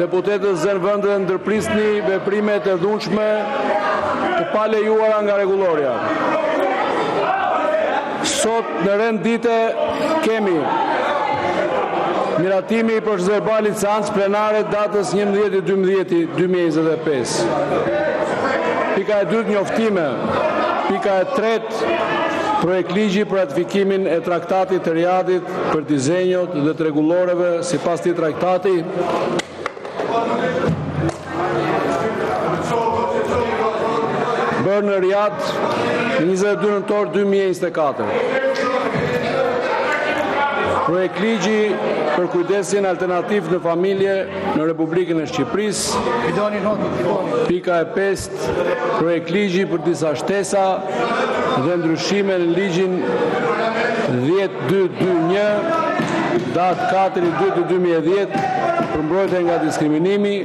Deputetët zënë vëndë dhe ndërprisni veprimet e dhunshme të palejuara nga rregulloria. Sot në rend dite kemi miratimi i procedurbalit seancë plenare datës 11/12/2025. Pika e dytë njoftime. Pika e tretë projekt ligji për ratifikimin e traktatit të Riadit për dizenjot dhe të rregulloreve sipas këtij traktati. Bërë në Riad në 22 nëntor 2024. Projekt ligji për kujdesin alternativ në familje në Republikën e Shqipërisë. Pika e 5, projekt ligji për disa shtesa dhe ndryshime në ligjin 10221, datë 4/2/2010, për mbrojtje nga diskriminimi.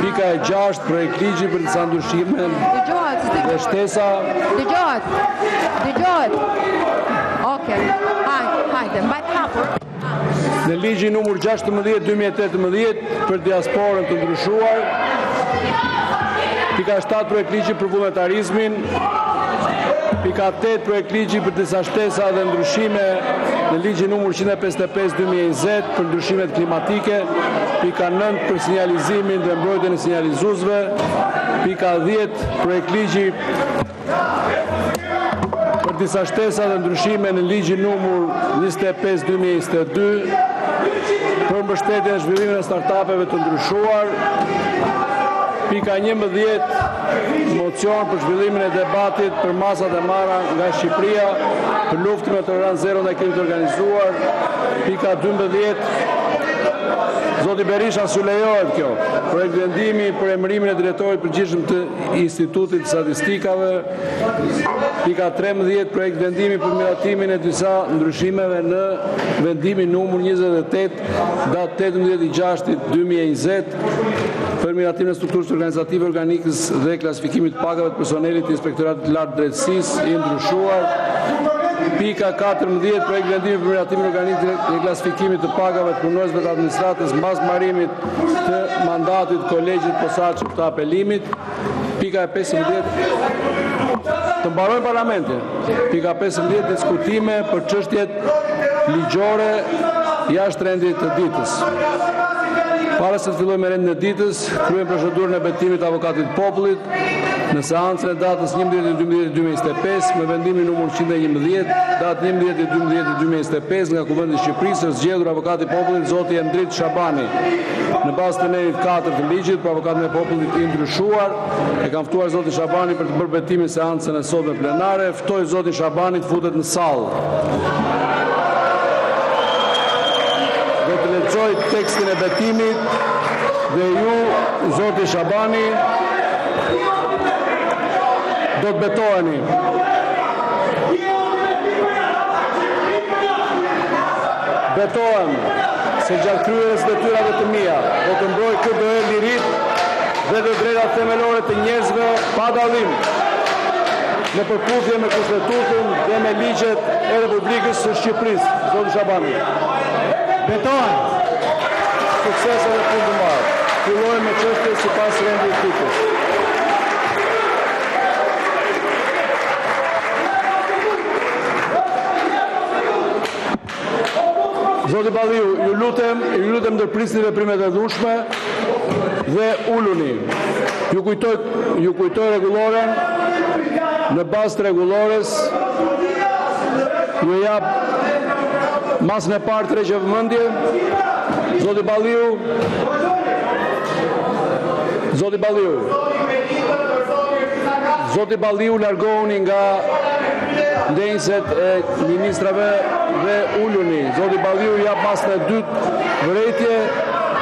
Pika e 6, projekt ligji për disa ndryshime dhe shtesa. Dëgjohet. Okej. Hajde, mbajt hapur. Në ligjin numër 16/2018 për diasporën të ndryshuar. Pika 7, projekt ligji për vullnetarizmin. Pika 8, projekt ligji për disa shtesa dhe ndryshime në ligjin numër 155/2020 për ndryshimet klimatike. Pika 9, për sinjalizimin dhe mbrojtjen e sinjalizuesve. Pika 10, projekt ligji për disa shtesa dhe ndryshime në ligjin numër 25/2022 për mbështetjen e zhvillimin e startupeve të ndryshuar. Pika 11, mocion për zhvillimin e debatit për masat e marra nga Shqipëria për luftën me tolerancë zero ndaj krimit të organizuar. Pika 12, Zoti Berisha s'u lejohet kjo. Projekt vendimi për emërimin e drejtorit përgjithshëm të Institutit të Statistikave. Pika 13, projekt vendimi për miratimin e disa ndryshimeve në vendimin numër 28, datë 18/6/2020 për miratimin e strukturës organizative organikës dhe klasifikimit të pagave të personelit të Inspektoratit të Lartë Drejtësisë i ndryshuar. Pika 14, projekt vendimi për miratimin organikë dhe klasifikimit të pagave të punonjësve të administratës mbas mbarimit të mandatit kolegjit posaçëm të apelimit. Pika e 15, të mbarojnë parlamentin. Pika 15, diskutime për çështjet ligjore jashtë rendit të ditës. Para se të fillojmë rendin e ditës, kryejmë procedurën e betimit të avokatit të popullit në seancën e datës 11/12/2025 me vendimin numër 111, datë 11/12/2025 nga Kuvendi i Shqipërisë, zgjedhur avokati i popullit zoti Endrit Shabani. Në bazë të nerit 4 të ligjit për avokatin e popullit i ndryshuar, e kam ftuar zotin Shabani për të bërë betimin seancën e sotme plenare. Ftoj zotin Shabani të futet në sallë. Do të lexoj tekstin e betimit dhe ju, zoti Shabani, do të betoheni. Betohem se gjatë kryerjes së detyrave të mia do të mbroj KDE lirit dhe të drejtat themelore të njerëzve pa dallim në përputhje me Kushtetutën dhe me ligjet e Republikës së Shqipërisë. Zoti Shabani. Betohem. Suksese dhe punë të mbarë. Fillojmë me çështje sipas rendit të ditës. Zoti Balliu, ju lutem ndërprisni veprimet e dhunshme dhe uluni. Ju kujtoj rregulloren. Në bazë të rregullores ju jap masën e parë tregje vëmendje. Zoti Balliu, largohuni nga ndenjëset e ministrave dhe uluni. Zoti Balliu jap masën e dytë vërejtje.